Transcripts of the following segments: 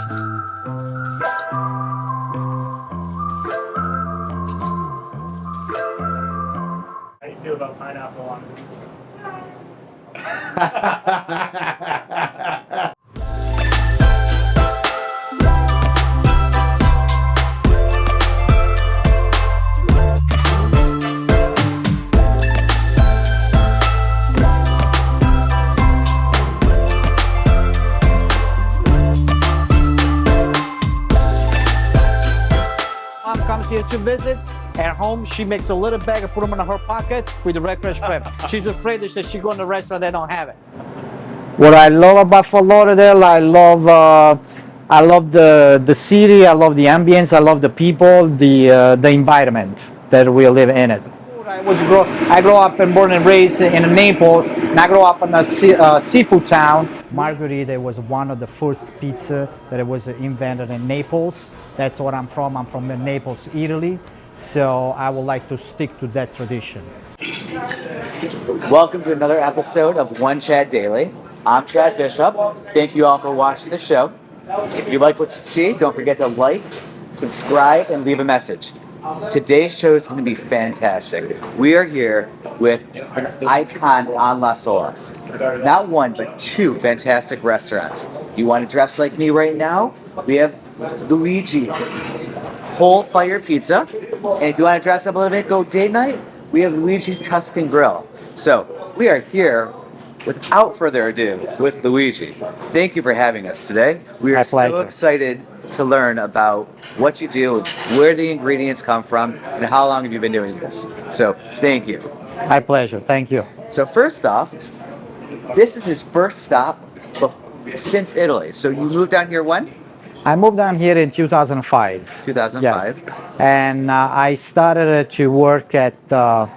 How do you feel about pineapple on pizza? Mom comes here to visit. At home, she makes a little bag and put them in her pocket with the red crushed pepper. She's afraid that she go in the restaurant, they don't have it. What I love about Fort Lauderdale, I love the city, I love the ambience, I love the people, the environment that we live in it. I grew up and born and raised in Naples, and I grew up in a seafood town. Margherita was one of the first pizza that was invented in Naples. That's where I'm from. I'm from Naples, Italy. So I would like to stick to that tradition. Welcome to another episode of One Chad Daily. I'm Chad Bishop. Thank you all for watching the show. If you like what you see, don't forget to like, subscribe, and leave a message. Today's show is going to be fantastic. We are here with an icon on Las Olas. Not one, but two fantastic restaurants. You want to dress like me right now? We have Luigi's Whole Fire Pizza. And if you want to dress up a little bit, go date night, we have Luigi's Tuscan Grill. So we are here, without further ado, with Luigi. Thank you for having us today. We are so excited to learn about what you do, where the ingredients come from, and how long have you been doing this. So thank you. My pleasure. Thank you. So first off, this is his first stop since Italy. So you moved down here when? I moved down here in 2005. 2005. Yes. And I started to work at the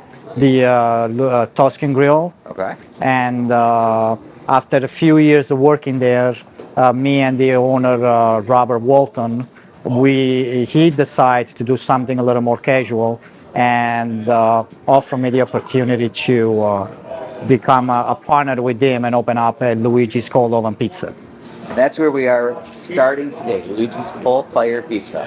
Tuscan Grill. Okay. And after a few years of working there, me and the owner, Robert Walton, he decided to do something a little more casual and offer me the opportunity to become a partner with him and open up a Luigi's Cold Oven Pizza. That's where we are starting today, Luigi's Whole Fire Pizza.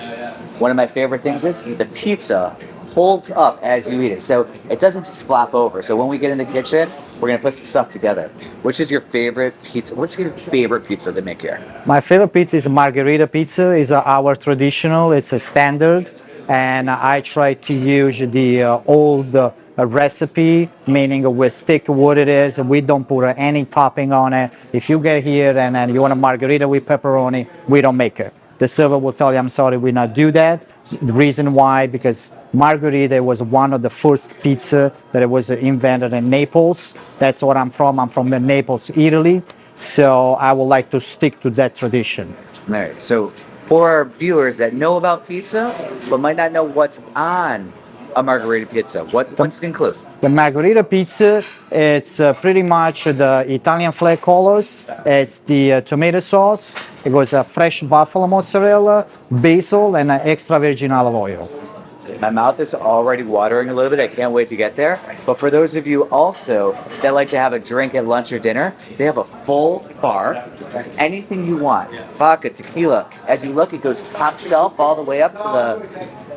One of my favorite things is the pizza holds up as you eat it, so it doesn't just flop over. So when we get in the kitchen, we're gonna put some stuff together. Which is your favorite pizza? What's your favorite pizza to make here? My favorite pizza is Margherita pizza. It's our traditional, it's a standard, and I try to use the old recipe, meaning we stick to what it is. We don't put any topping on it. If you get here and you want a margherita with pepperoni, we don't make it. The server will tell you, I'm sorry, we not do that. The reason why, because Margherita was one of the first pizza that was invented in Naples. That's where I'm from. I'm from Naples, Italy. So I would like to stick to that tradition. All right, so for our viewers that know about pizza, but might not know what's on a margherita pizza, what's it include? The margherita pizza, it's pretty much the Italian flag colors. It's the tomato sauce. It was a fresh buffalo mozzarella, basil, and an extra virgin olive oil. My mouth is already watering a little bit. I can't wait to get there. But for those of you also that like to have a drink at lunch or dinner, they have a full bar. Anything you want. Vodka, tequila. As you look, it goes top shelf all the way up to the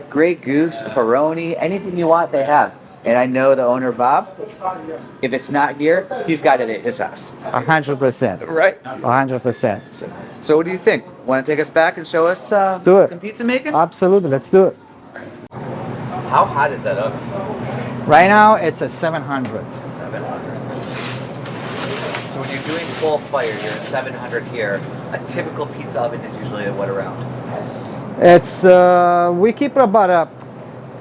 Grey Goose, Peroni. Anything you want, they have. And I know the owner, Bob, if it's not here, he's got it at his house. 100%. Right? 100%. So what do you think? Want to take us back and show us some pizza making? Absolutely, let's do it. How hot is that oven? Right now, it's a 700. 700. So when you're doing full fire, you're at 700 here. A typical pizza oven is usually at what around? It's, we keep about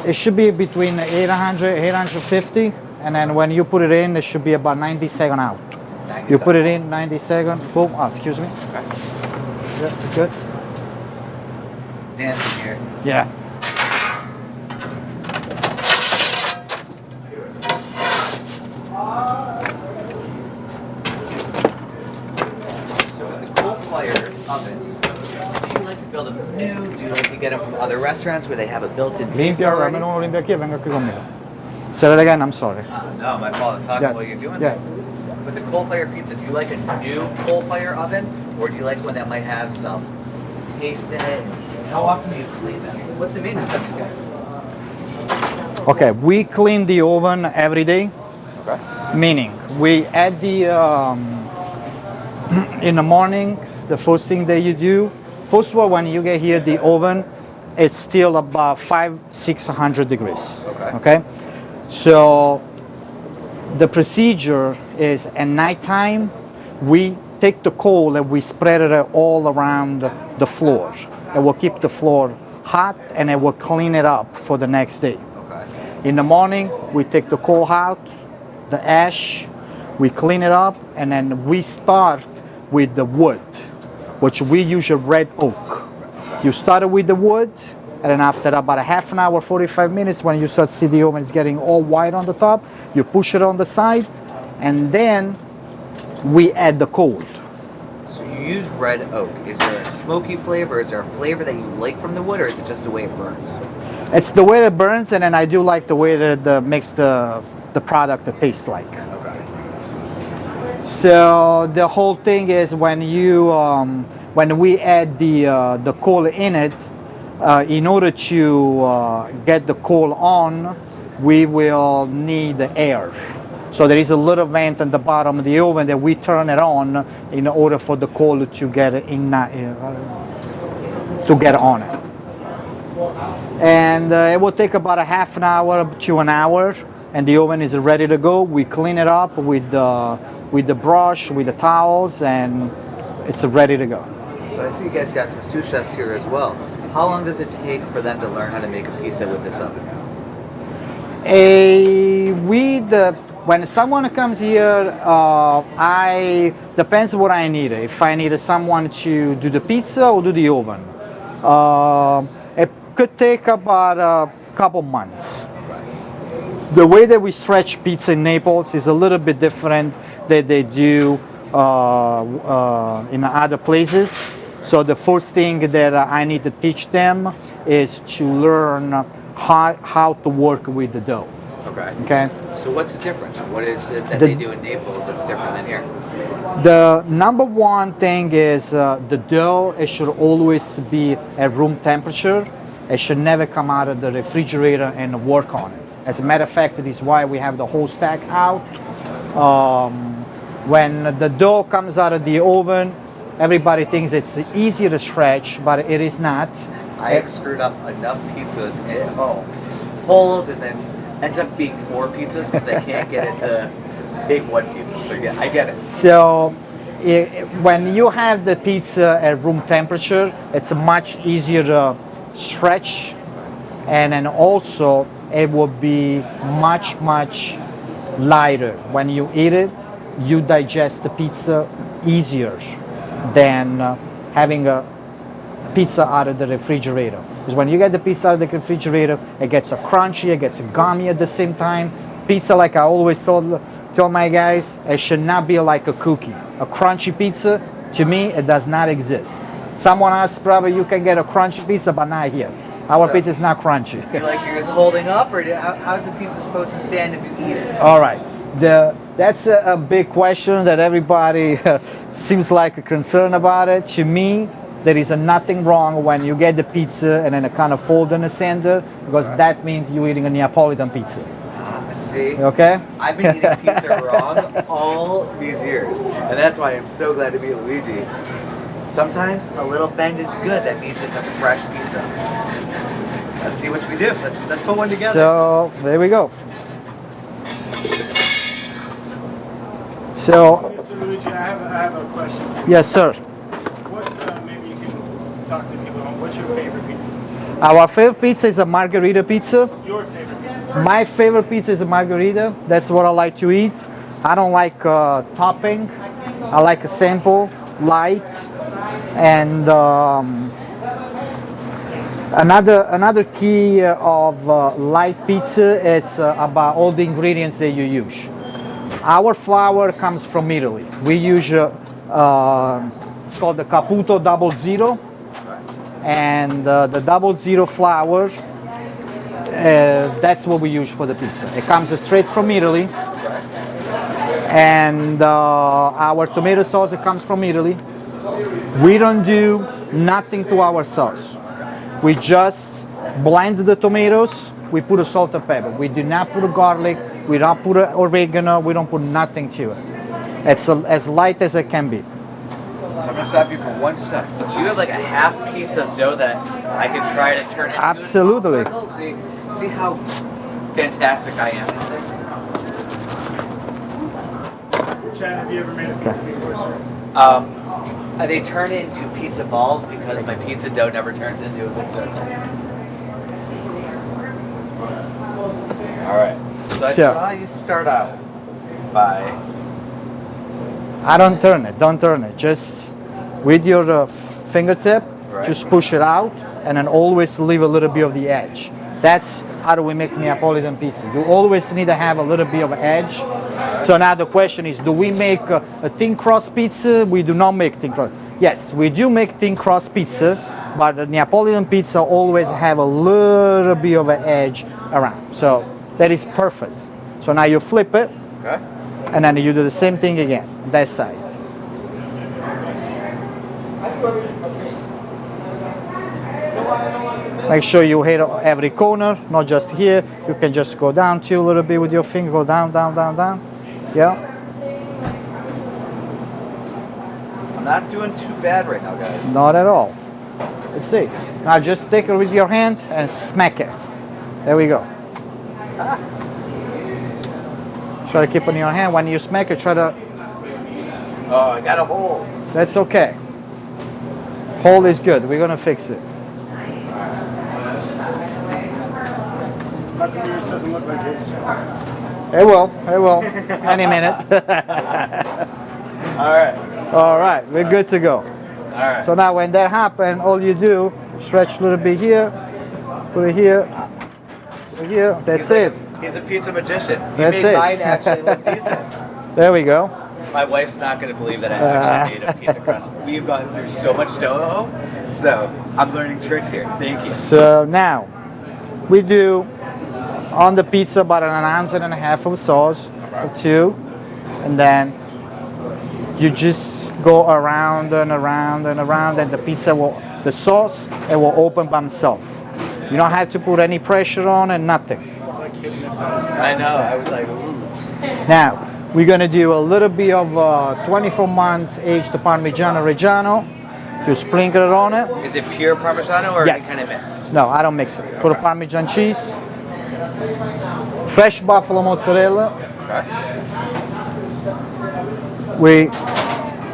it should be between 800, 850. And then when you put it in, it should be about 90 seconds out. 90 you seconds. put it in, 90 seconds, boom, excuse me. Okay. Yeah, good. Dancing here. Yeah. So with the cold fire ovens, do you like to build them new? Do you like to get them from other restaurants where they have a built-in taste already? Say that again, I'm sorry. No, my fault. I'm talking Yes. while you're doing Yes. this. With the coal fire pizza, do you like a new coal fire oven, or do you like one that might have some paste in it? How often do you clean them? What's the maintenance of these guys? Okay, we clean the oven every day, Okay. meaning we add the, in the morning, the first thing that you do, first of all, when you get here, the oven, it's still about 600 degrees. Okay. So the procedure is at nighttime, we take the coal and we spread it all around the floor. It will keep the floor hot and it will clean it up for the next day. Okay. In the morning, we take the coal out, the ash, we clean it up, and then we start with the wood, which we use a red oak. You start with the wood, and then after about a half an hour, 45 minutes, when you start to see the oven is getting all white on the top, you push it on the side, and then we add the coal. So you use red oak. Is there a smoky flavor? Is there a flavor that you like from the wood, or is it just the way it burns? It's the way it burns, and then I do like the way that it makes the product taste like. Okay. So the whole thing is when you when we add the coal in it, in order to get the coal on, we will need air. So there is a little vent at the bottom of the oven that we turn it on in order for the coal to get in to get on it. And it will take about a half an hour to an hour, and the oven is ready to go. We clean it up with the brush, with the towels, and it's ready to go. So I see you guys got some sous chefs here as well. How long does it take for them to learn how to make a pizza with this oven? When someone comes here, I depends what I need. If I need someone to do the pizza or do the oven, it could take about a couple months. The way that we stretch pizza in Naples is a little bit different than they do in other places. So the first thing that I need to teach them is to learn how to work with the dough. Okay. So what's the difference? What is it that they do in Naples that's different than here? The number one thing is the dough, it should always be at room temperature. It should never come out of the refrigerator and work on it. As a matter of fact, this is why we have the whole stack out. When the dough comes out of the oven, everybody thinks it's easier to stretch, but it is not. I have screwed up enough pizzas at home. Holes, and then ends up being 4 pizzas because I can't get it to big one pizza. So yeah, I get it. So when you have the pizza at room temperature, it's much easier to stretch, and then also it will be much lighter. When you eat it, you digest the pizza easier than having a pizza out of the refrigerator. Because when you get the pizza out of the refrigerator, it gets crunchy, it gets gummy at the same time. Pizza, like I always tell my guys, it should not be like a cookie. A crunchy pizza, to me, it does not exist. Someone else probably you can get a crunchy pizza, but not here. Our pizza is not crunchy. You like yours holding up, or how's the pizza supposed to stand if you eat it? All right. That's a big question that everybody seems like a concern about it. To me, there is nothing wrong when you get the pizza and then it kind of fold in the center, because that means you're eating a Neapolitan pizza. See? Okay? I've been eating pizza wrong all these years, and that's why I'm so glad to meet Luigi. Sometimes a little bend is good. That means it's a fresh pizza. Let's see what we do. Let's put one together. So there we go. So Mr. Luigi, I have a question. yes, sir. What's maybe you can talk to people on what's your favorite pizza? Our favorite pizza is a margherita pizza. Your favorite pizza? My favorite pizza is a margherita. That's what I like to eat. I don't like topping. I like a simple, light, and another key of light pizza is about all the ingredients that you use. Our flour comes from Italy. We use it's called the Caputo 00, and the 00 flour. That's what we use for the pizza. It comes straight from Italy, and our tomato sauce, it comes from Italy. We don't do nothing to our sauce. We just blend the tomatoes, we put a salt and pepper. We do not put a garlic, we don't put a oregano, we don't put nothing to it. It's as light as it can be. So I'm gonna stop you for 1 sec. Do you have like a half piece of dough that I can try to turn into Absolutely. a small circle? See how fantastic I am at this. Chad, have you ever made a pizza before, sir? They turn it into pizza balls because my pizza dough never turns into a good circle. All right. So I So- saw you start out by. I don't turn it. Just with your fingertip, Right. just push it out and then always leave a little bit of the edge. That's how do we make Neapolitan pizza. You always need to have a little bit of edge. So now the question is, do we make a thin crust pizza? We do not make thin crust. Yes, we do make thin crust pizza, but the Neapolitan pizza always have a little bit of an edge around. So that is perfect. So now you flip it, Okay. and then you do the same thing again, that side. Make sure you hit every corner, not just here. You can just go down to a little bit with your finger, go down, down, down, down. Yeah. I'm not doing too bad right now, guys. Not at all. Let's see. Now just take it with your hand and smack it. There we go. Try to keep it in your hand. When you smack it, try to. Oh, I got a hole. That's okay. Hold is good. We're gonna fix it. How come yours doesn't look like his, Chad? It will. It will. Any minute. All right. All right. We're good to go. All right. So now when that happens, all you do, stretch a little bit here, put it here, put it here. That's it. He's a pizza magician. He That's made it. mine actually look decent. There we go. My wife's not going to believe that I actually made a pizza crust. We've gone through so much dough, so I'm learning tricks here. Thank you. So now we do on the pizza about 1.5 ounces of sauce or 2, and then you just go around and around and around, and the pizza will, the sauce, it will open by itself. You don't have to put any pressure on and nothing. It's like hypnotizing. I know. I was like, ooh. Now we're gonna do a little bit of 24 months aged Parmigiano Reggiano. You sprinkle it on it. Is it pure Parmigiano or Yes. any kind of mix? No, I don't mix it. Put a Parmesan cheese, fresh buffalo mozzarella. Okay. We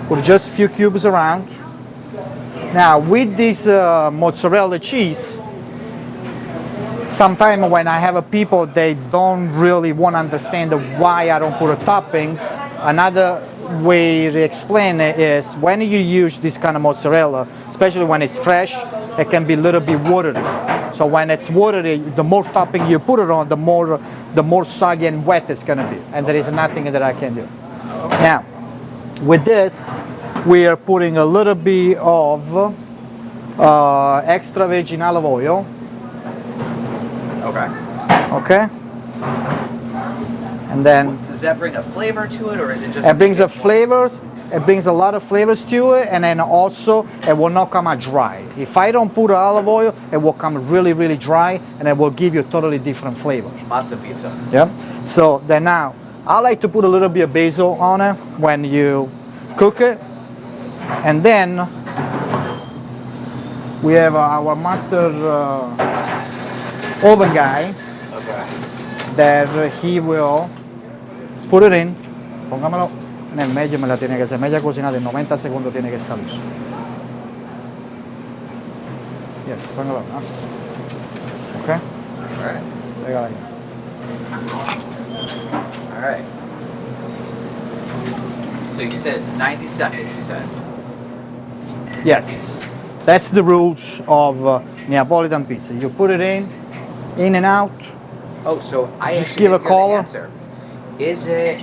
put just a few cubes around. Now with this mozzarella cheese, sometimes when I have a people they don't really want to understand why I don't put a toppings. Another way to explain it is when you use this kind of mozzarella, especially when it's fresh, it can be a little bit watery. So when it's watery, the more topping you put it on, the more soggy and wet it's gonna be. And there is nothing that I can do. Now, with this, we are putting a little bit of extra virgin olive oil. Okay. Okay, and then Does that bring a flavor to it, or is it just? it brings the flavors. It brings a lot of flavors to it, and then also it will not come out dry. If I don't put olive oil, it will come really, really dry, and it will give you a totally different flavor. Matzo pizza. Yeah. So then now, I like to put a little bit of basil on it when you cook it, and then we have our master oven guy. Okay. That he will put it in, póngamelo en el medio, me la tiene que hacer media cocinada, en 90 segundos tiene que salir. Yes, póngalo, ¿no? Okay, All right. pégala ahí. All right. So you said it's 90 seconds. You said. Yes, that's the rules of Neapolitan pizza. You put it in and out. Oh, so I Just actually give a didn't hear the call. answer. Is it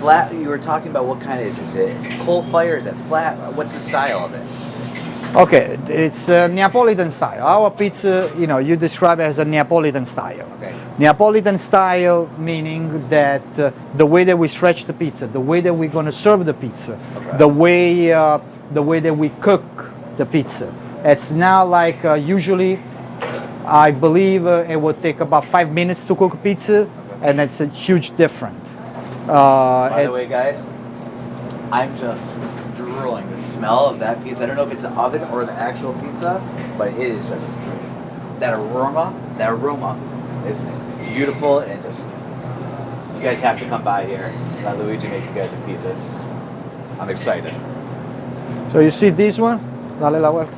flat? You were talking about what kind it is. Is it coal fire? Is it flat? What's the style of it? Okay, it's Neapolitan style. Our pizza, you know, you describe it as a Neapolitan style. Okay. Neapolitan style meaning that the way that we stretch the pizza, the way that we're going to serve the pizza, Okay. the way that we cook the pizza. It's now like usually, I believe it would take about 5 minutes to cook a pizza, and it's a huge difference. By the way, guys, I'm just drooling. The smell of that pizza. I don't know if it's the oven or the actual pizza, but it is just that aroma. That aroma is beautiful, and just you guys have to come by here. Let Luigi make you guys a pizza. I'm excited. So you see this one? Dale la vuelta.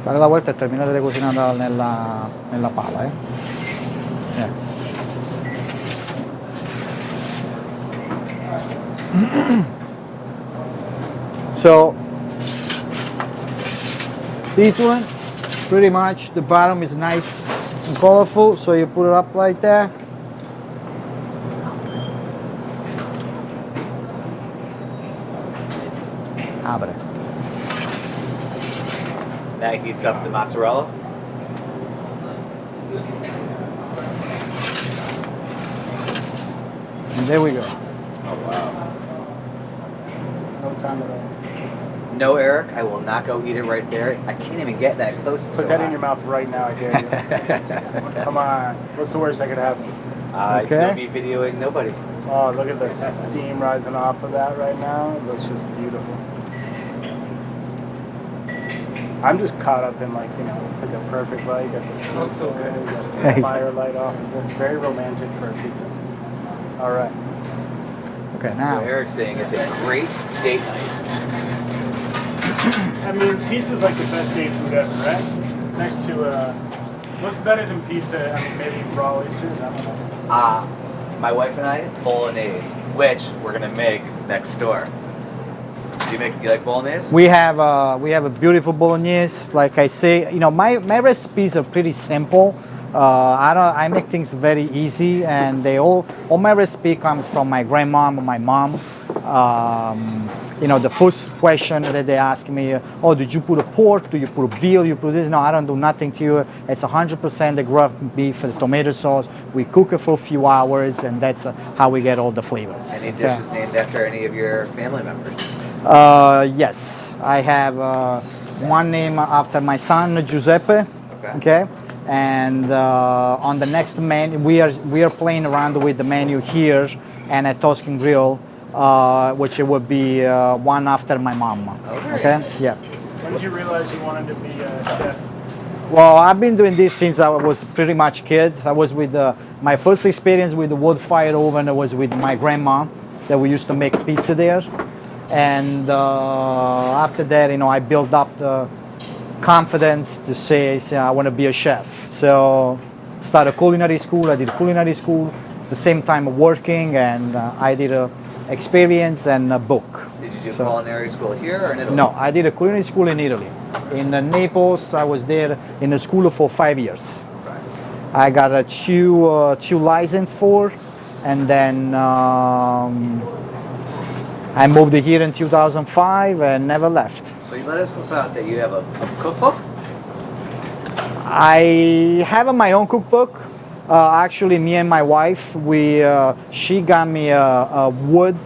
Dale la vuelta e terminate di cucinarla nella pala, eh? Yeah. So this one, pretty much the bottom is nice and colorful, so you put it up like that. Abre. That heats up the mozzarella. And there we go. Oh wow. No time at all. No, Eric, I will not go eat it right there. I can't even get that close. It's Put so that hot. in your mouth right now, I dare you. Come on. What's the worst that could happen? Okay. You'll be videoing nobody. Oh, look at the steam rising off of that right now. It looks just beautiful. I'm just caught up in it's like a perfect light. Got the Looks so good. got the fire light off. It's very romantic for a pizza. All right. Okay, So now. Eric's saying it's a great date night. I mean, pizza's like the best date food ever, right? Next to, what's better than pizza? I mean, maybe raw oysters? I don't know. My wife and I, bolognese, which we're gonna make next door. You like bolognese? We have a beautiful bolognese. Like I say, my recipes are pretty simple. I make things very easy, and all my recipe comes from my grandmom and my mom. The first question that they ask me, oh, did you put a pork? Do you put a veal? You put this? No, I don't do nothing to it. It's 100% the ground beef, the tomato sauce. We cook it for a few hours, and that's how we get all the flavors. Any dishes named after any of your family members? Yes, I have one name after my son, Giuseppe. Okay. And on the next menu, we are playing around with the menu here and at Tuscan Grill, which it would be one after my mom. Okay. Nice. Yeah. When did you realize you wanted to be a chef? Well, I've been doing this since I was pretty much a kid. I was with my first experience with the wood-fired oven. Was with my grandma, that we used to make pizza there. And after that, I built up the confidence to say I want to be a chef. So started culinary school. I did culinary school at the same time working, and I did a experience and a book. Did you do culinary school here or in Italy? No, I did a culinary school in Italy. In Naples, I was there in the school for 5 years. I got a two license for, and then I moved here in 2005 and never left. So you let us slip out that you have a cookbook? I have my own cookbook. Actually, me and my wife, she got me a wood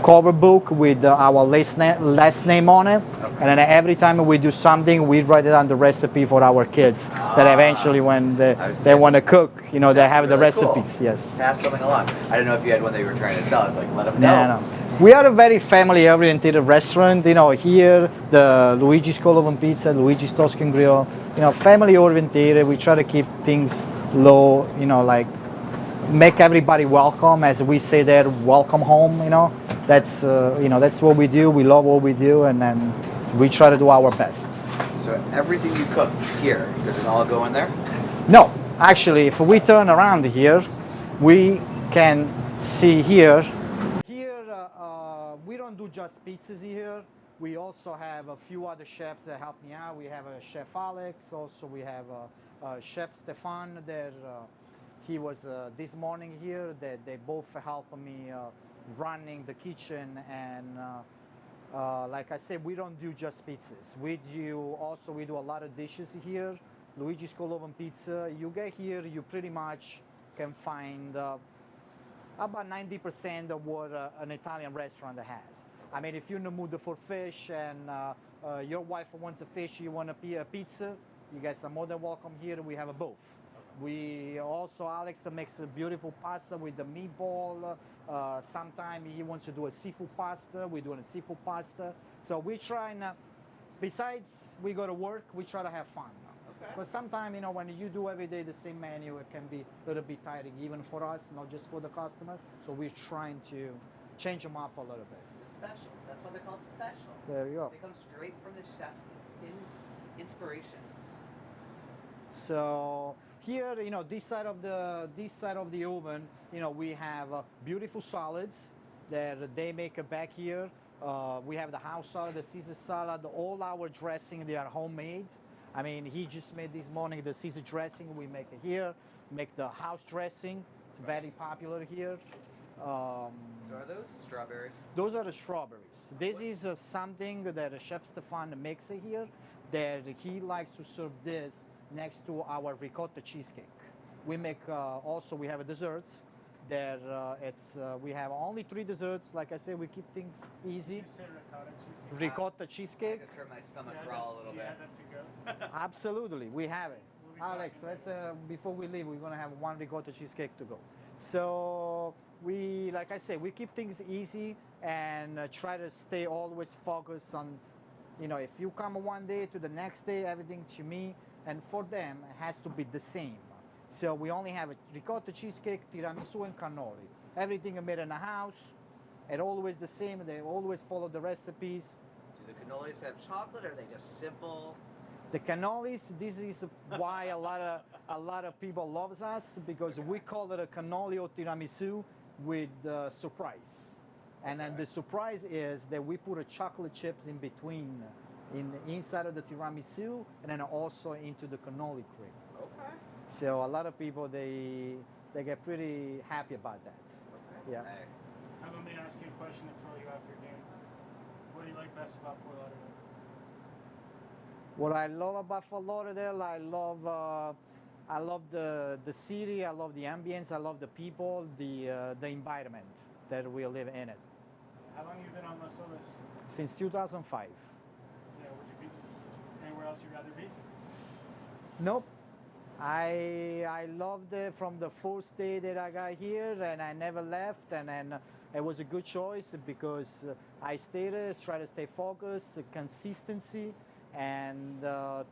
cover book with our last name on it. And then every time we do something, we write down the recipe for our kids. That eventually, when they want to cook, they have the really cool. recipes. Yes. Pass something along. I didn't know if you had one that you were trying to sell. It's like, let them know. No. We are a very family-oriented restaurant. Here, the Luigi's Colovan Pizza, Luigi's Tuscan Grill. Family-oriented. We try to keep things low. Make everybody welcome, as we say there, welcome home. That's that's what we do. We love what we do, and then we try to do our best. So everything you cook here, does it all go in there? No, actually, if we turn around here, we can see here. We don't do just pizzas here. We also have a few other chefs that help me out. We have a Chef Alex. Also, we have Chef Stefan. That he was this morning here. That they both help me running the kitchen. And like I said, we don't do just pizzas. We do a lot of dishes here. Luigi's Colovan Pizza. You get here, you pretty much can find about 90% of what an Italian restaurant has. I mean, if you're in the mood for fish and your wife wants a fish, you want a pizza, you guys are more than welcome here. We have a both. We also, Alex makes a beautiful pasta with the meatball. Sometimes he wants to do a seafood pasta. We're doing a seafood pasta. So we try and, besides we go to work, we try to have fun. Okay. Because sometimes, you know, when you do every day the same menu, it can be a little bit tiring, even for us, not just for the customer. So we're trying to change them up a little bit. The specials. That's why they're called special. There you go. They come straight from the chef's inspiration. So here, you know, this side of the oven, you know, we have beautiful salads that they make back here. We have the house salad, the Caesar salad, all our dressing, they are homemade. I mean, he just made this morning the Caesar dressing. We make it here. Make the house dressing. It's very popular here. So are those strawberries? Those are the strawberries. This is something that Chef Stefan makes here. That he likes to serve this next to our ricotta cheesecake. We make also we have desserts. That we have only 3 desserts. Like I said, we keep things easy. You say ricotta cheesecake? Ricotta I cheesecake. just heard my stomach Yeah, growl a little do you bit. have that to go? Absolutely, we have it. We'll be Alex, talking let's before we leave, we're gonna have 1 ricotta cheesecake to go. So we, like I said, we keep things easy and try to stay always focused on, you know, if you come one day to the next day, everything to me and for them it has to be the same. So we only have a ricotta cheesecake, tiramisu, and cannoli. Everything is made in the house. It's always the same. They always follow the recipes. Do the cannolis have chocolate or are they just simple? The cannolis, this is why a lot of people loves us because we call it a cannoli or tiramisu with surprise. And then the surprise is that we put a chocolate chips in between, inside of the tiramisu, and then also into the cannoli cream. Okay. So a lot of people they get pretty happy about that. Okay. Yeah. Hey, How about me ask you a question to throw you off your game? What do you like best about Fort Lauderdale? What I love about Fort Lauderdale, I love the city, I love the ambience, I love the people, the environment that we live in it. How long have you been on Las Olas? Since 2005. Yeah, would you be anywhere else you'd rather be? Nope. I loved it from the first day that I got here and I never left and then it was a good choice because I stayed there, try to stay focused, consistency and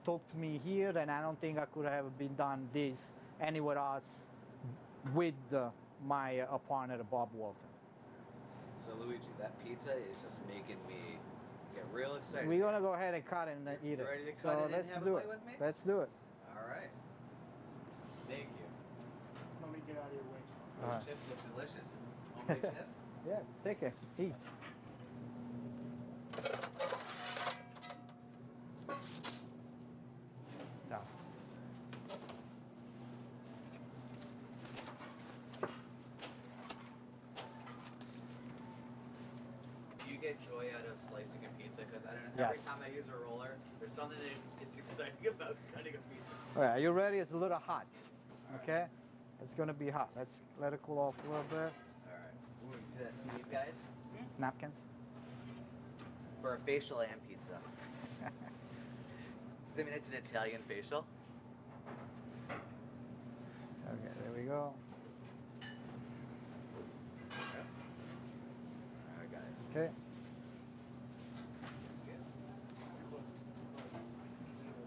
talk to me here and I don't think I could have been done this anywhere else with my partner Bob Walton. so Luigi, that pizza is just making me get real excited. We're gonna go ahead and cut it and eat it. Ready to cut so it and let's have a do bite it. with me? Let's do it. All right. Thank you. Let me get out of your way. Those chips look delicious. Homemade chips? Yeah, take it. Eat. No. Do you get joy out of slicing a pizza? Because I don't know, every Yes. time I use a roller, there's something that it's exciting about cutting a pizza. All right, are you ready? It's a little hot. Okay? It's gonna be hot. Let's let it cool off a little bit. All right. Ooh, you see that seed, guys? Napkins. For a facial and pizza. Does that mean it's an Italian facial? Okay, there we go. All right, guys. Okay. That's good.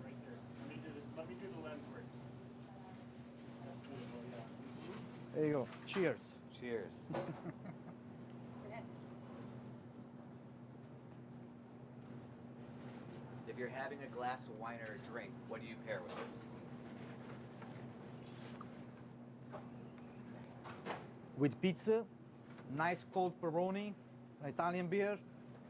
Right there. Let me do the lens work. That's beautiful, yeah. There you go. Cheers. Cheers. If you're having a glass of wine or a drink, what do you pair with this? With pizza, nice cold Peroni, an Italian beer,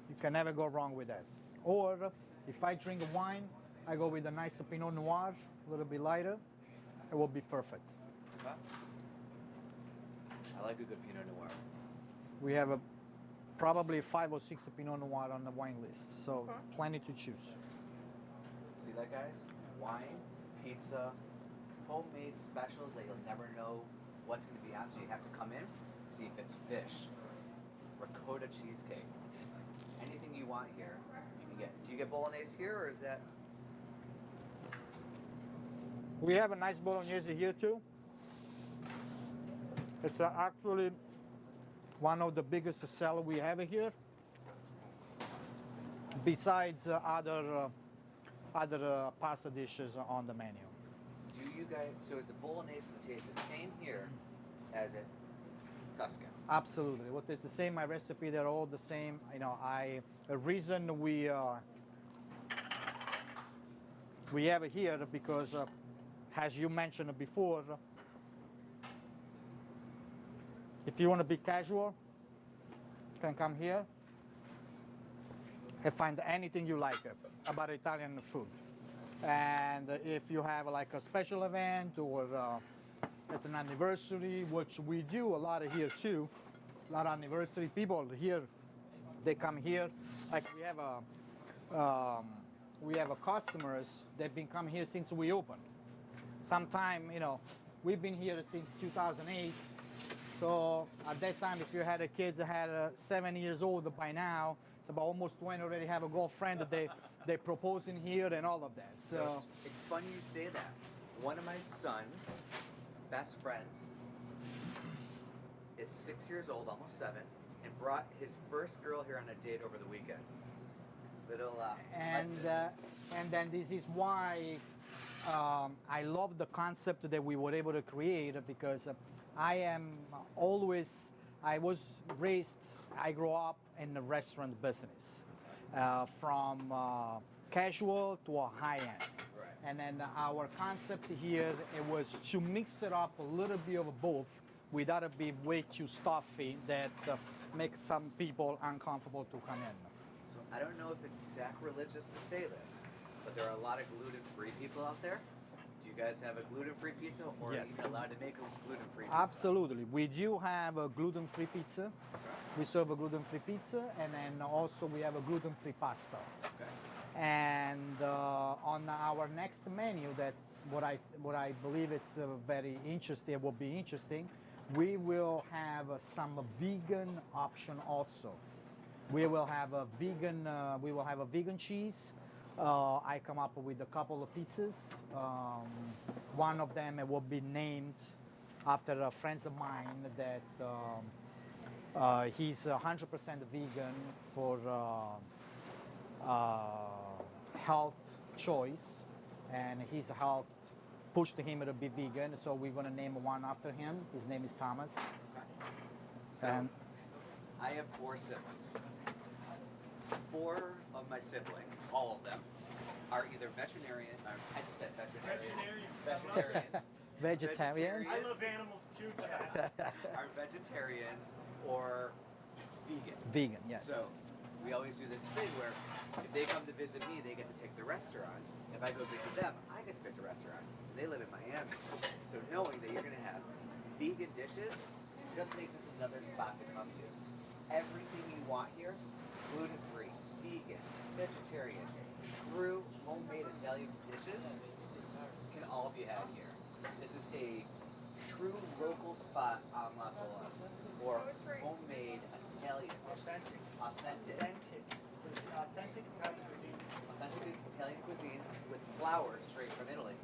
you can never go wrong with that. Or if I drink wine, I go with a nice Pinot Noir, a little bit lighter. It will be perfect. Okay. I like a good Pinot Noir. We have probably 5 or 6 Pinot Noir on the wine list, so plenty to choose. See that, guys? Wine, pizza, homemade specials that you'll never know what's going to be on, so you have to come in, see if it's fish, ricotta cheesecake. Anything you want here, you can vegan. Do you get bolognese here, or is that? We have a nice bolognese here too. It's actually one of the biggest seller we have here. Besides other pasta dishes on the menu. Do you guys? So is the bolognese taste the same here as at Tuscan? Absolutely. What is the same? My recipe, they're all the same. You know, a reason we have it here because, as you mentioned before, if you want to be casual, you can come here and find anything you like about Italian food. And if you have like a special event or it's an anniversary, which we do a lot of here too, a lot of anniversary people here, they come here. Like we have customers that've been coming here since we opened. Sometime, you know, we've been here since 2008. So at that time, if you had a kids that had 7 years old by now, it's about almost 20 already have a girlfriend that they propose in here and all of that. So it's funny you say that. One of my son's best friends is 6 years old, almost 7, and brought his first girl here on a date over the weekend. Little and then this is why I love the concept that we were able to create because I grew up in the restaurant business, from casual to a high end. Right. And then our concept here, it was to mix it up a little bit of both without it being way too stuffy that makes some people uncomfortable to come in. So I don't know if it's sacrilegious to say this, but there are a lot of gluten-free people out there. Do you guys have a gluten-free pizza, or Yes. are you even allowed to make a gluten-free pizza? Absolutely. We do have a gluten-free pizza. We serve a gluten-free pizza, and then also we have a gluten-free pasta. Okay. And on our next menu, that's what I believe it's very interesting. Will be interesting. We will have some vegan option also. We will have a vegan cheese. I come up with a couple of pizzas. One of them will be named after friends of mine that he's 100% vegan for health choice, and his health pushed him to be vegan. So we're gonna name one after him. His name is Thomas. So And I have 4 siblings. 4 of my siblings, all of them, are either veterinarian. I just said veterinarians. Veterinarians. vegetarian. I love animals too, Chad. Are vegetarians or vegan. Vegan, yes. So we always do this thing where if they come to visit me, they get to pick the restaurant. If I go visit them, I get to pick the restaurant. They live in Miami. So knowing that you're going to have vegan dishes just makes this another spot to come to. Everything you want here, gluten-free, vegan, vegetarian, true homemade Italian dishes can all be had here. This is a true local spot on Las Olas for homemade Italian, Authentic. authentic Italian cuisine. authentic Italian cuisine with flour straight from Italy,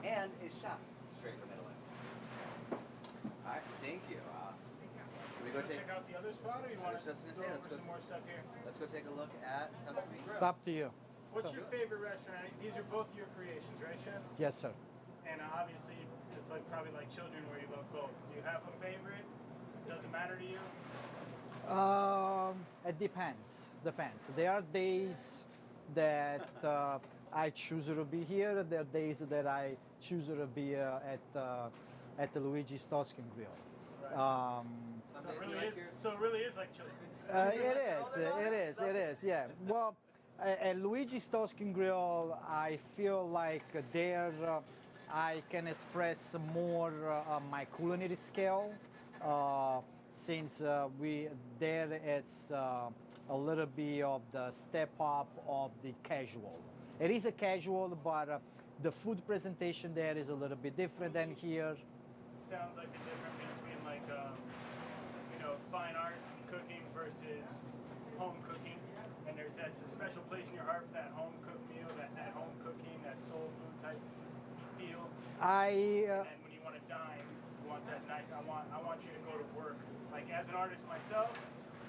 and is chef straight from Italy. All right, thank you. Can we go Check take? out the other spot, or you I want was just to gonna go say, over let's go some more stuff here? Let's go take a look at Tuscan Grill. It's up to you. What's your favorite restaurant? These are both your creations, right, Chef? Yes, sir. And obviously, it's like probably like children where you love both. Do you have a favorite? Does it matter to you? It depends. Depends. There are days that I choose to be here. There are days that I choose to be at Luigi's Tuscan Grill. Right. Some So it days really you like is. your- So it really is like children. It is. Yeah. Well, at Luigi's Tuscan Grill, I feel like there I can express more my culinary skill. Since it's a little bit of the step up of the casual. It is a casual, but the food presentation there is a little bit different than here. Sounds like the difference between like fine art cooking versus home cooking. and that's a special place in your heart for that home cooked meal, that home cooking, that soul food type feel. And then when you want to dine, you want that nice. I want you to go to work. Like as an artist myself,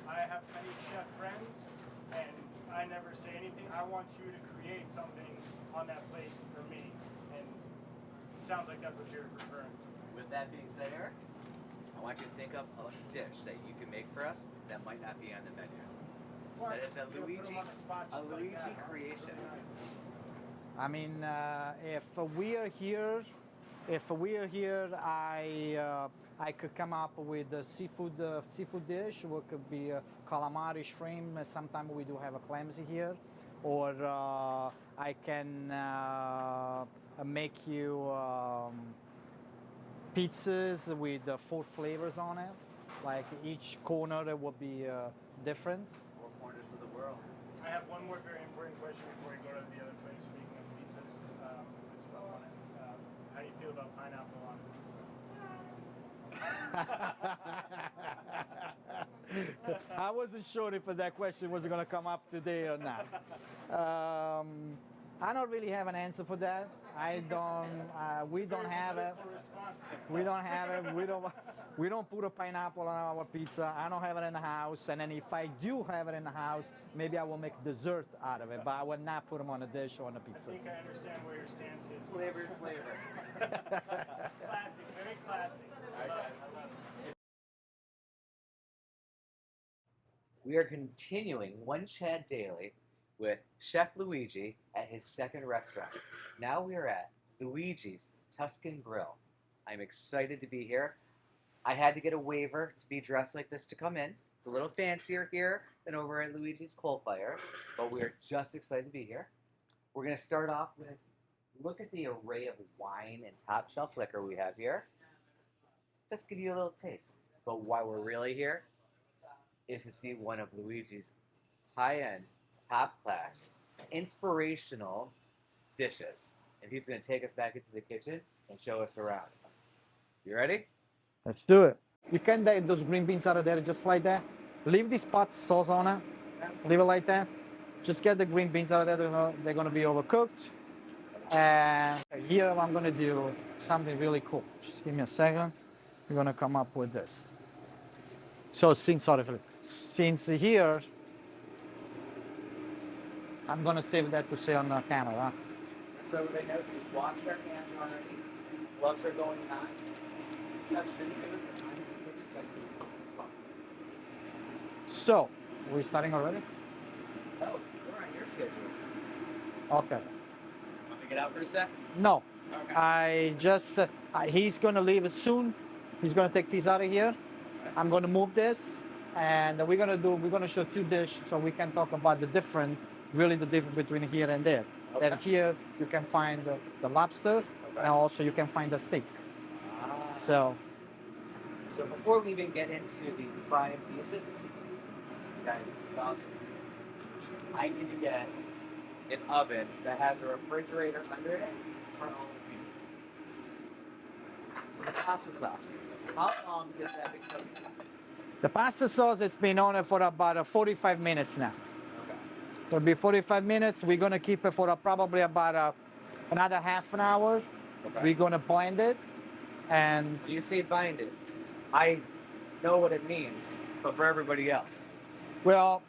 I have many chef friends, and I never say anything. I want you to create something on that plate for me, and it sounds like that's what you're preferring. With that being said, Eric, I want you to think of a dish that you can make for us that might not be on the menu. That is a Luigi creation. I mean, if we are here, I could come up with a seafood dish. What could be calamari, shrimp. Sometimes we do have a clams here, or I can make you pizzas with 4 flavors on it. Like each corner will be different. 4 corners of the world. I have one more very important question before we go to the other place. Speaking of pizzas, with stuff on it, how do you feel about pineapple on pizza? I wasn't sure if that question was going to come up today or not. I don't really have an answer for that. I don't. We don't have it. We don't have it. We don't put a pineapple on our pizza. I don't have it in the house. And then if I do have it in the house, maybe I will make dessert out of it. But I will not put them on a dish or on a pizza. I think I understand where your stance is. Flavor. Classic, very classic. I love it. We are continuing One Chad Daily with Chef Luigi at his second restaurant. Now we are at Luigi's Tuscan Grill. I'm excited to be here. I had to get a waiver to be dressed like this to come in. It's a little fancier here than over at Luigi's Coal Fire, but we're just excited to be here. We're going to start off with, look at the array of wine and top shelf liquor we have here. Just give you a little taste. But why we're really here is to see one of Luigi's high-end, top-class, inspirational dishes. And he's going to take us back into the kitchen and show us around. You ready? Let's do it. You can take those green beans out of there just like that. Leave this pot sauce on it. Leave it like that. Just get the green beans out of there. They're going to be overcooked. And here I'm going to do something really cool. Just give me a second. We're going to come up with this. So since here, I'm going to save that to say on the camera. So they know we've washed our hands already. Gloves are going on. So, we're starting already? Oh, we're on your schedule. Okay. Want me to get out for a sec? No. Okay. I just, he's going to leave soon. He's going to take these out of here. I'm going to move this. And we're going to show 2 dishes so we can talk about the difference between here and there. Okay. And here you can find the lobster, and also you can find the steak. So before we even get into the fried pieces, guys, this is awesome. I need to get an oven that has a refrigerator under it for all of you. So the pasta sauce, how long has that been cooking? The pasta sauce, it's been on it for about 45 minutes now. Okay. So it'll be 45 minutes. We're going to keep it for probably about another half an hour. Okay. We're going to blend it. And you say bind it. I know what it means, but for everybody else. Well,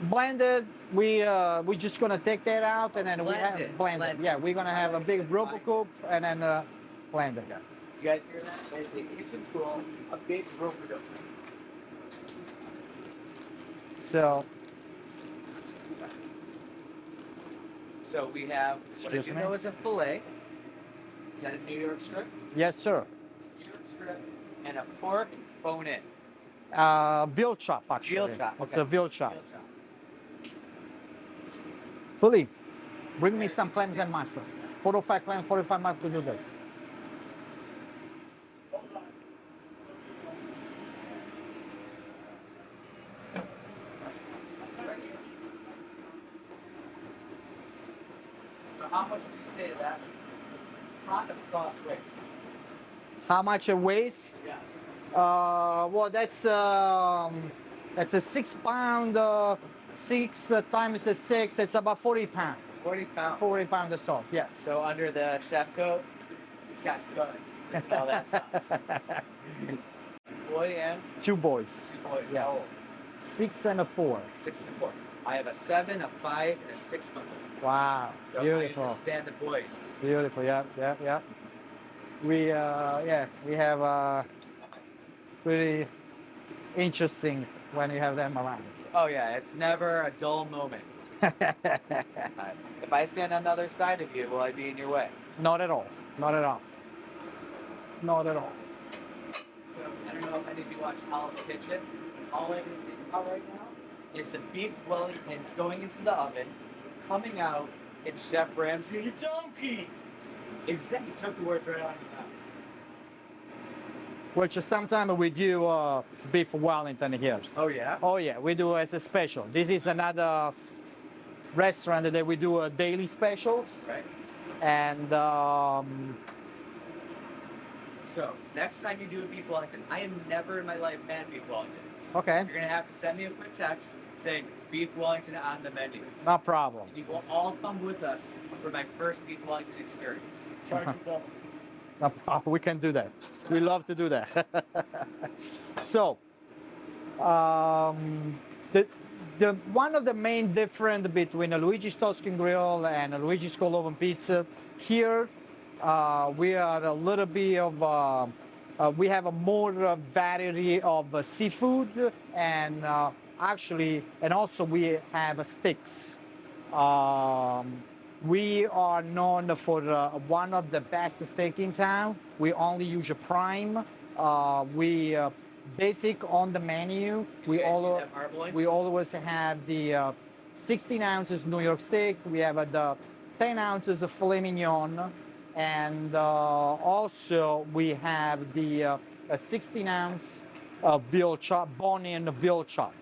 blended, we're just going to take that out and then blend it. Yeah, we're going to have a big robocoop and then blend it. You guys hear that? It's a kitchen tool, a big robocoop. So we have, what did you know is a filet? Is that a New York strip? Yes, sir. New York strip and a pork bone-in. Veal chop, actually. Veal chop. Okay. It's a veal chop. Fully. Bring me some clams and mustard. 4 or 5 clams, 45 minutes to do this. So how much would you say that pot of sauce weighs? How much it weighs? Yes. Well, that's a 6-pound 6 times 6, it's about 40 pounds. 40 pounds. 40 pounds of sauce, yes. So under the chef coat, it's got guns. That's all that sauce. Boy and 2 boys. 2 boys. Yes. How old? 6 and a 4. 6 and a 4. I have a 7, a 5, and a 6-month-old. Wow, So beautiful. I understand the boys. Beautiful, yeah. We have pretty interesting when you have them around. Oh yeah, it's never a dull moment. If I stand on the other side of you, will I be in your way? Not at all. Not at all. Not at all. So I don't know if any of you watch Hell's Kitchen. All I can think about right now is the beef Wellingtons going into the oven, coming out, and Chef Ramsay. You donkey! Exactly, took the words right out of your mouth. Which sometimes we do beef Wellington here. Oh yeah. Oh yeah, we do as a special. This is another restaurant that we do daily specials. Right. And So next time you do a beef Wellington, I have never in my life had beef Wellington. okay, You're gonna have to send me a quick text saying beef Wellington on the menu. no problem. You will all come with us for my first beef Wellington experience. Charge you double. No problem. We can do that. We love to do that. So, the one of the main difference between a Luigi's Tuscan Grill and a Luigi's Cold Oven Pizza here, we are a little bit of we have a more variety of seafood and actually, and also we have sticks. We are known for one of the best steak in town. We only use a prime. We basic on the menu. We always have the 16 ounces New York steak. We have the 10 ounces of filet mignon, and also we have the 16 ounce veal chop, bone-in veal chop.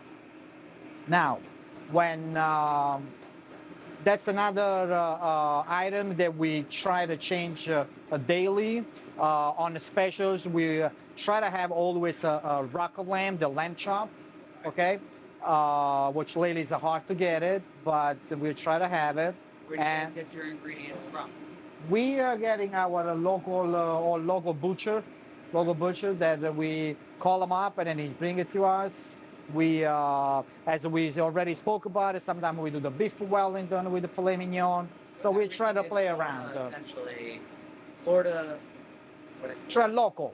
Now, when that's another item that we try to change daily. On the specials, we try to have always a rack of lamb, the lamb chop, okay? Which lately is hard to get it, but we try to have it. Where do you guys get your ingredients from? We are getting our local butcher that we call him up and then he's bring it to us. We, as we already spoke about it, sometimes we do the beef Wellington with the filet mignon. So we try to play around. Essentially, Florida. What is it? Try local.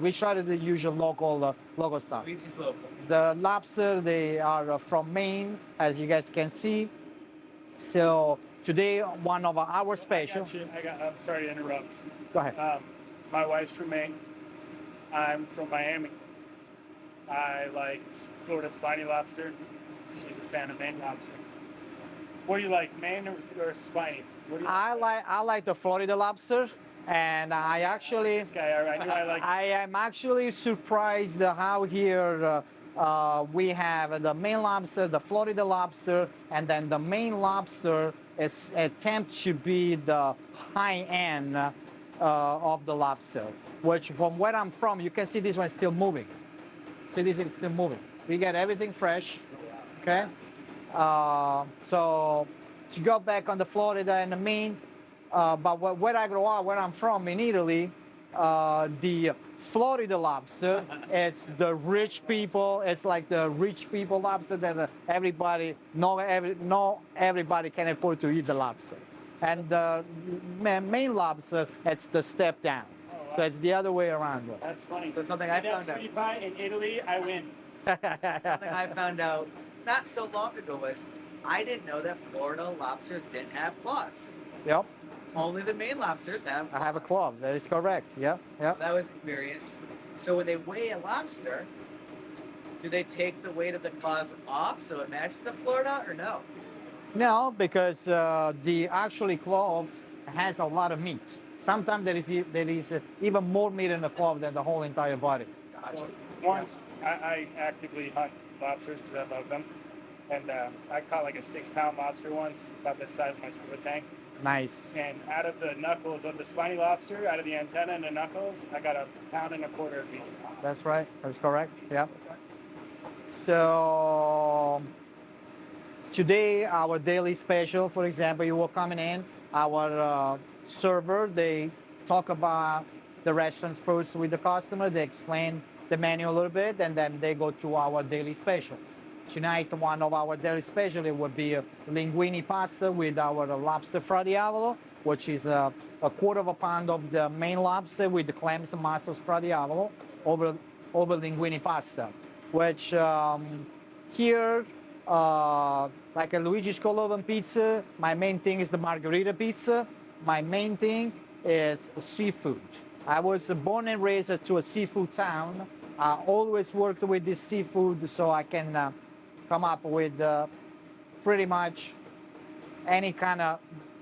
We try to use local stuff. Luigi's local. The lobster, they are from Maine, as you guys can see. So today, one of our special. I'm sorry to interrupt. Go ahead. My wife's from Maine. I'm from Miami. I like Florida spiny lobster. She's a fan of Maine lobster. What do you like, Maine or spiny? What do you I like the Florida lobster, and I actually. This guy, I knew I liked. I am actually surprised how here we have the Maine lobster, the Florida lobster, and then the Maine lobster is attempt to be the high end of the lobster. Which, from where I'm from, you can see this one is still moving. See, this is still moving. We get everything fresh, okay? So to go back on the Florida and the Maine, but where I grew up, where I'm from in Italy, the Florida lobster, it's the rich people. It's like the rich people lobster that everybody everybody can afford to eat the lobster. And the Maine lobster, it's the step down. So it's the other way around. That's funny. So something See I that found out. sweetie pie in Italy, I win. Something I found out not so long ago was I didn't know that Florida lobsters didn't have claws. Yep, Only the Maine lobsters have. I have a claw. That is correct. Yep. That was very interesting. So when they weigh a lobster, do they take the weight of the claws off so it matches the Florida or no? No, because the actually cloves has a lot of meat. Sometimes there is even more meat in the clove than the whole entire body. So once I actively hunt lobsters because I love them, and I caught like a 6-pound lobster once, about the size of my split tank. Nice. And out of the knuckles of the spiny lobster, out of the antenna and the knuckles, I got 1.25 pounds of meat. That's right. That's correct. Yeah. So today, our daily special, for example, you were coming in, our server, they talk about the restaurants first with the customer, they explain the menu a little bit, and then they go to our daily special. Tonight, one of our daily special it would be a linguine pasta with our lobster fra diavolo, which is a quarter of a pound of the Maine lobster with the clams and mussels fra diavolo over linguine pasta, which here, like a Luigi's Cold Oven pizza, my main thing is the margherita pizza. My main thing is seafood. I was born and raised to a seafood town. I always worked with this seafood, so I can come up with pretty much any kind of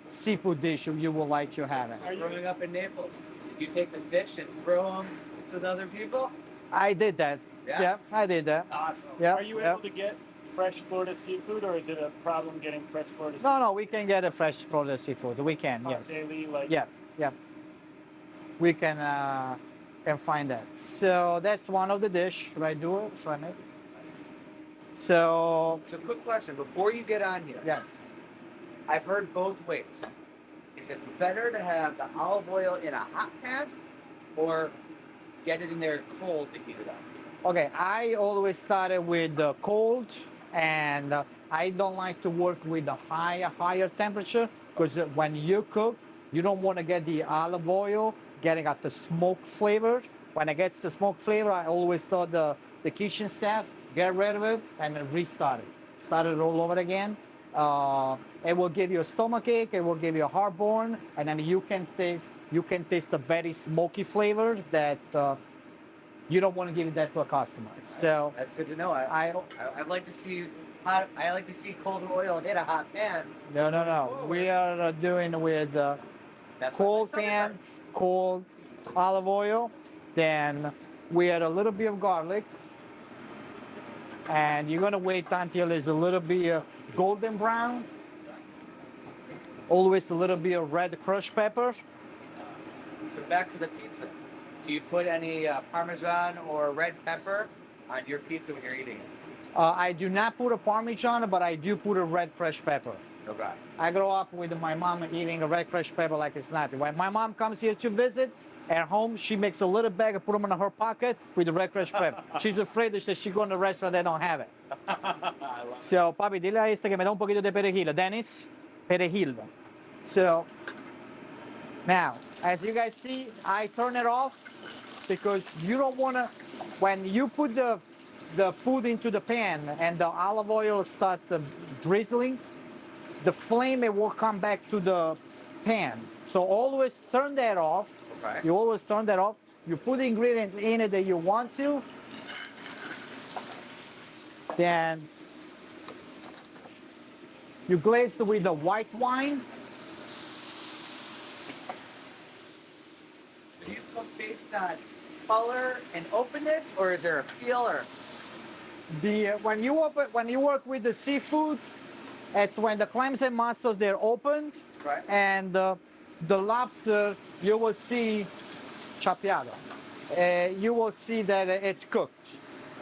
seafood dish you would like to have. Growing up in Naples, did you take the fish and throw them to the other people? I did that. Yeah, I did that. Awesome. Yeah. Are you able to get fresh Florida seafood, or is it a problem getting fresh Florida seafood? No, we can get a fresh Florida seafood. We can, yes. Daily, like Yeah. We can find that. So that's one of the dish. Should I do it? Should I make it? So quick question, before you get on here. yes. I've heard both ways. Is it better to have the olive oil in a hot pan or get it in there cold to heat it up? Okay, I always started with the cold, and I don't like to work with the higher temperature, because when you cook, you don't want to get the olive oil getting at the smoke flavor. When it gets the smoke flavor, I always thought the kitchen staff get rid of it and then restart it. Start it all over again. It will give you a stomachache, it will give you a heartburn, and then you can taste a very smoky flavor that you don't want to give that to a customer. So that's good to know. I'd like to see I like to see cold oil in a hot pan. No. We are doing with cold pan, cold olive oil. Then we add a little bit of garlic, and you're gonna wait until it's a little bit golden brown. Always a little bit of red crushed pepper. So back to the pizza. Do you put any Parmesan or red pepper on your pizza when you're eating it? I do not put a Parmesan, but I do put a red crushed pepper. Okay. I grew up with my mom eating a red crushed pepper like it's nothing. When my mom comes here to visit, at home, she makes a little bag and put them in her pocket with the red crushed pepper. She's afraid that she go in the restaurant, they don't have it. So, papi, dile a este que me da un poquito de perejil. Dennis, perejil. So, now, as you guys see, I turn it off because you don't want to, when you put the food into the pan and the olive oil starts drizzling, the flame, it will come back to the pan. So always turn that off. Okay. You always turn that off. You put the ingredients in it that you want to. Then you glaze it with the white wine. Do you cook based on color and openness, or is there a feel? Or When you work with the seafood, it's when the clams and mussels they're opened, right. and the lobster you will see chapeado. You will see that it's cooked.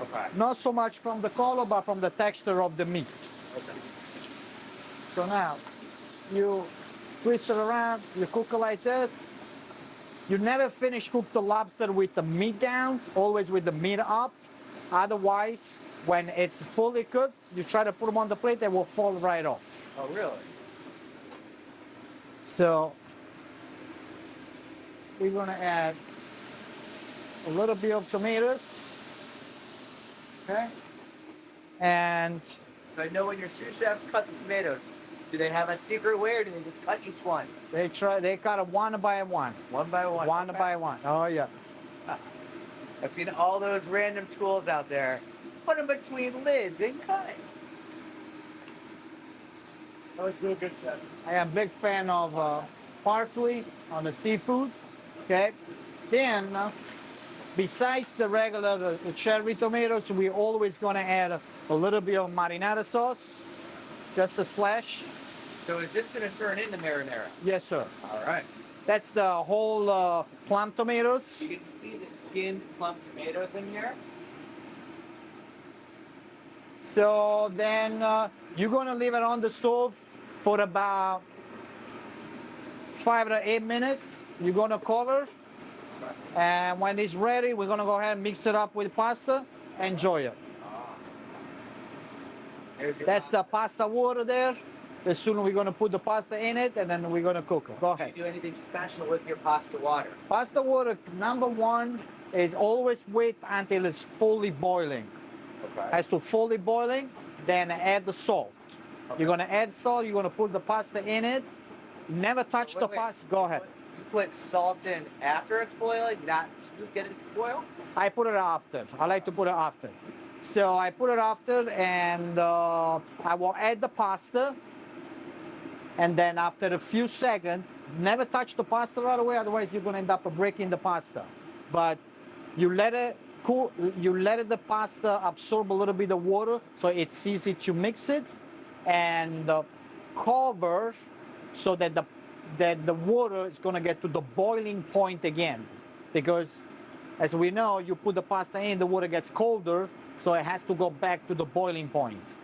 Okay. Not so much from the color, but from the texture of the meat. Okay. So now you twist it around, you cook it like this. You never finish cook the lobster with the meat down, always with the meat up. Otherwise, when it's fully cooked, you try to put them on the plate, they will fall right off. Oh, really? So we're gonna add a little bit of tomatoes, okay? And So I know when your sous chefs cut the tomatoes, do they have a secret way, or do they just cut each one? they cut it one by one. One by one. One Okay. by one. Oh yeah. I've seen all those random tools out there. Put them between lids and cut. That was real good, chef. I am a big fan of parsley on the seafood. Okay. Then, besides the regular the cherry tomatoes, we're always gonna add a little bit of marinara sauce, just a splash. So is this going to turn into marinara? Yes, sir. All right. That's the whole plum tomatoes. You can see the skinned plum tomatoes in here. So then you're gonna leave it on the stove for about 5 to 8 minutes. You're gonna cover, and when it's ready, we're gonna go ahead and mix it up with pasta. Enjoy it. That's the pasta water there. As soon as we're gonna put the pasta in it, and then we're gonna cook it. Go ahead. Do you do anything special with your pasta water? Pasta water, number one, is always wait until it's fully boiling. Okay. Has to fully boiling, then add the salt. Okay. You're gonna add salt, you're gonna put the pasta in it. Never touch the pasta. Go ahead. You put salt in after it's boiling, not to get it to boil? I put it after. I like to put it after. So I put it after, and I will add the pasta. And then after a few seconds, never touch the pasta right away, otherwise you're gonna end up breaking the pasta. But you let it cool, you let the pasta absorb a little bit of water, so it's easy to mix it, and cover so that the water is gonna get to the boiling point again. Because as we know, you put the pasta in, the water gets colder, so it has to go back to the boiling point.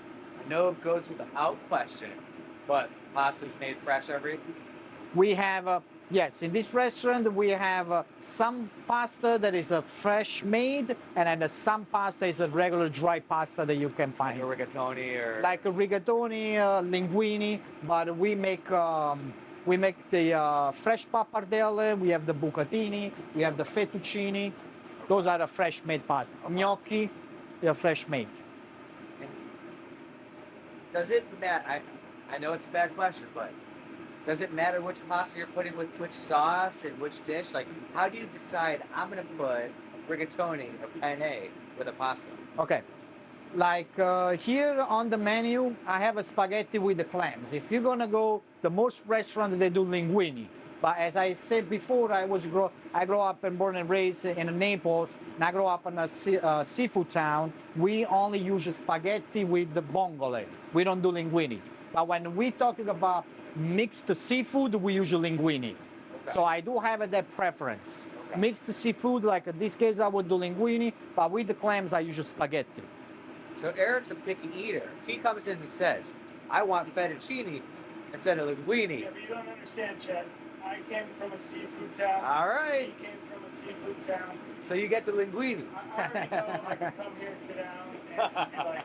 I know it goes without question, but pasta's made fresh every. We have, yes, in this restaurant we have some pasta that is fresh made, and then some pasta is a regular dry pasta that you can find. Like a rigatoni or. Like a rigatoni, linguine, but we make the fresh pappardelle, we have the bucatini, we have the fettuccine. Those are the fresh made pasta. Gnocchi, they're fresh made. Does it matter? I know it's a bad question, but does it matter which pasta you're putting with which sauce and which dish? Like, how do you decide I'm gonna put rigatoni or penne with a pasta? Okay, like here on the menu, I have a spaghetti with the clams. If you're gonna go, the most restaurants they do linguine. But as I said before, I grew up and born and raised in Naples, and I grew up in a seafood town. We only use spaghetti with the vongole. We don't do linguine. But when we're talking about mixed seafood, we use linguine. Okay. So I do have that preference. Okay. Mixed seafood, like in this case, I would do linguine, but with the clams, I use spaghetti. So Eric's a picky eater. If he comes in and says, I want fettuccine instead of linguine. Yeah, but you don't understand, Chad. I came from a seafood town. All right. He came from a seafood town. So you get the linguine. I already know I can come here, sit down, and be like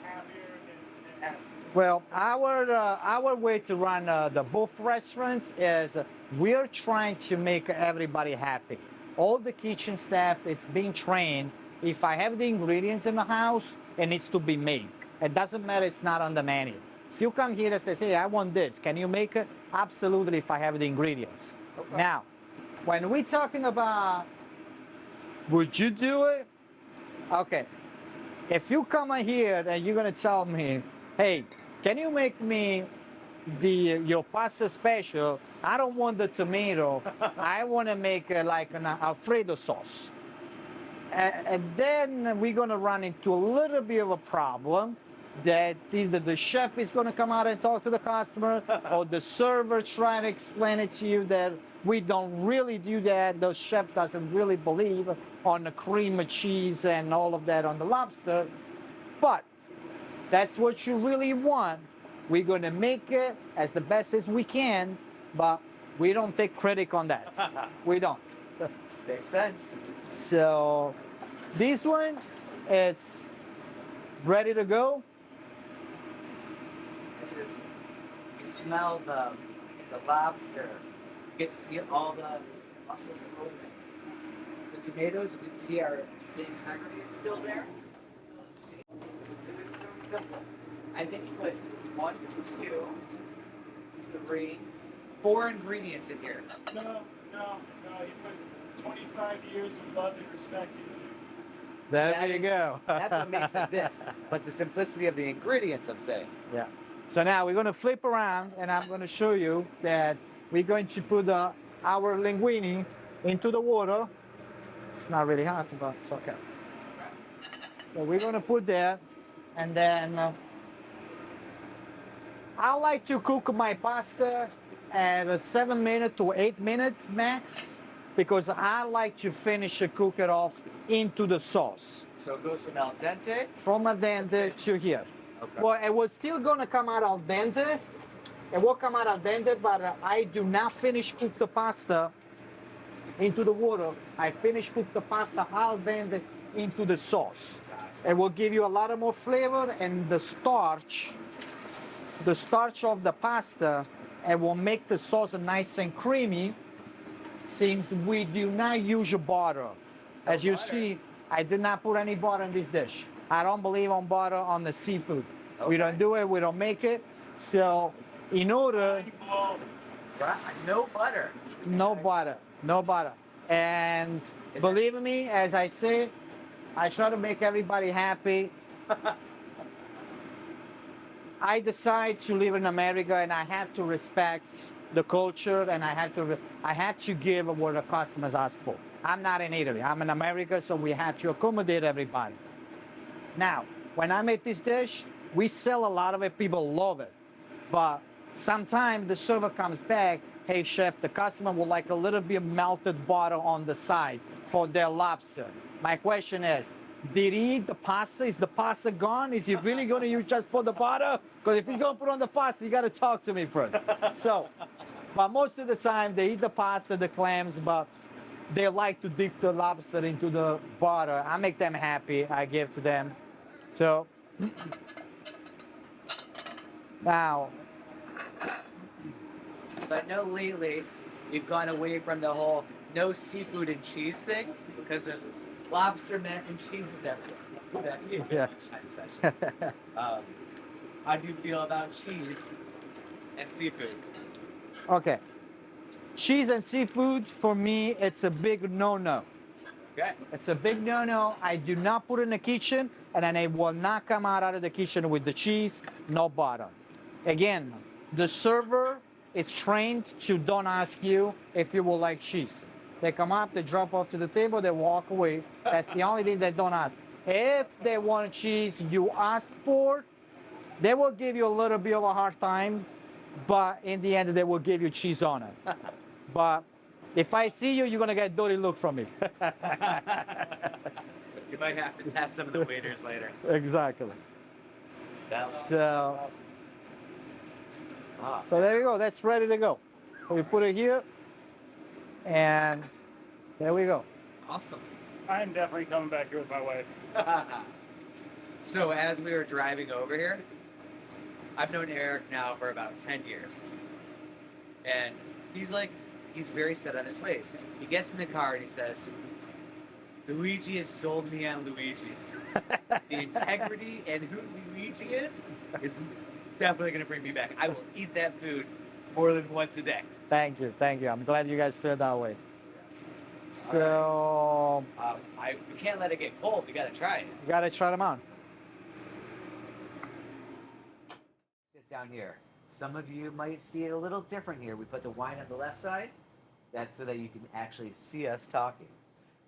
happier than happy. Well, our way to run the both restaurants is we're trying to make everybody happy. All the kitchen staff, it's being trained. If I have the ingredients in the house, it needs to be made. It doesn't matter, it's not on the menu. If you come here and say, hey, I want this, can you make it? Absolutely, if I have the ingredients. Okay. Now, when we're talking about, would you do it? Okay, if you come in here and you're gonna tell me, hey, can you make me your pasta special? I don't want the tomato. I want to make like an Alfredo sauce. And then we're going to run into a little bit of a problem that either the chef is going to come out and talk to the customer or the server trying to explain it to you that we don't really do that. The chef doesn't really believe on the cream of cheese and all of that on the lobster. But that's what you really want. We're going to make it as the best as we can, but we don't take credit on that. We don't. Makes sense. So this one, it's ready to go. This is, you smell the lobster. You get to see all the mussels moving. The tomatoes, you can see the integrity is still there. It was so simple. I think you put 1, 2, 3, 4 ingredients in here. No. You put 25 years of love and respect in it. There you go. That's what makes it this. But the simplicity of the ingredients, I'm saying. Yeah. So now we're going to flip around, and I'm going to show you that we're going to put our linguine into the water. It's not really hot, but it's okay. So we're going to put that, and then I like to cook my pasta at a 7 minute to 8 minute max, because I like to finish cook it off into the sauce. So it goes from al dente. From al dente to here. Okay. Well, it was still gonna come out al dente. It will come out al dente, but I do not finish cook the pasta into the water. I finish cook the pasta al dente into the sauce. It will give you a lot of more flavor, and the starch of the pasta, it will make the sauce nice and creamy, since we do not use butter. As you see, I did not put any butter in this dish. I don't believe on butter on the seafood. Okay. We don't do it, we don't make it. So in order, No butter. no butter, no butter. And believe me, as I say, I try to make everybody happy. I decide to live in America, and I have to respect the culture, and I have to give what the customers ask for. I'm not in Italy. I'm in America, so we have to accommodate everybody. Now, when I make this dish, we sell a lot of it. People love it, but sometimes the server comes back. Hey, chef, the customer would like a little bit of melted butter on the side for their lobster. My question is, did he eat the pasta? Is the pasta gone? Is he really going to use just for the butter? Because if he's going to put on the pasta, you got to talk to me first. So, but most of the time they eat the pasta, the clams, but they like to dip the lobster into the butter. I make them happy. I give to them. So now, So I know lately we've gone away from the whole no seafood and cheese thing, because there's lobster, mac and cheeses everywhere. Yeah. How do you feel about cheese and seafood? okay. Cheese and seafood, for me, it's a big no-no. Okay. It's a big no-no. I do not put it in the kitchen, and then it will not come out of the kitchen with the cheese, no butter. Again, the server is trained to don't ask you if you will like cheese. They come up, they drop off to the table, they walk away. That's the only thing they don't ask. If they want cheese you ask for, they will give you a little bit of a hard time, but in the end they will give you cheese on it. But if I see you, you're gonna get a dirty look from me. You might have to test some of the waiters later. Exactly. So Ah, So there you go, that's ready to go. We put it here, and there we go. awesome. I'm definitely coming back here with my wife. So as we were driving over here, I've known Eric now for about 10 years. And he's very set on his ways. He gets in the car and he says, Luigi has sold me on Luigi's. The integrity and who Luigi is definitely going to bring me back. I will eat that food more than once a day. Thank you, thank you. I'm glad you guys feel that way. So, We can't let it get cold. We got to try it. you gotta try them out. Sit down here. Some of you might see it a little different here. We put the wine on the left side. That's so that you can actually see us talking.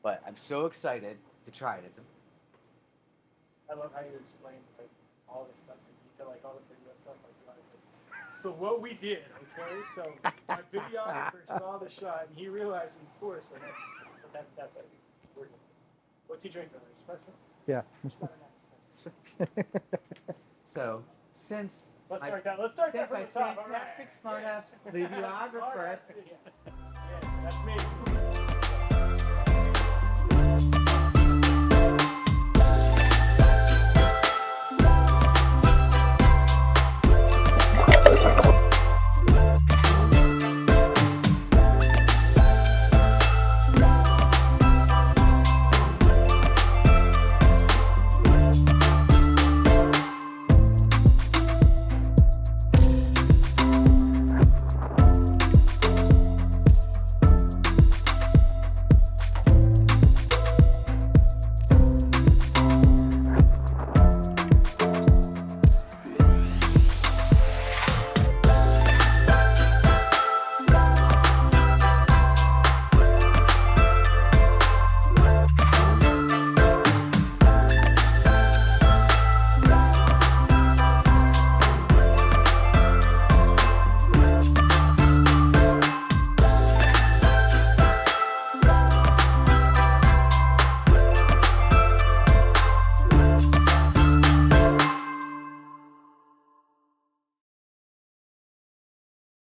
But I'm so excited to try it. I love how you explain like all this stuff in detail, like all the video stuff. Like, you know, it's like, so what we did, okay? So my videographer saw the shot and he realized in force, and that's like, we're good. What's he drinking? Espresso? Yeah. So since Let's I- start that. Let's start since that my from the top. All right. fantastic smartass videographer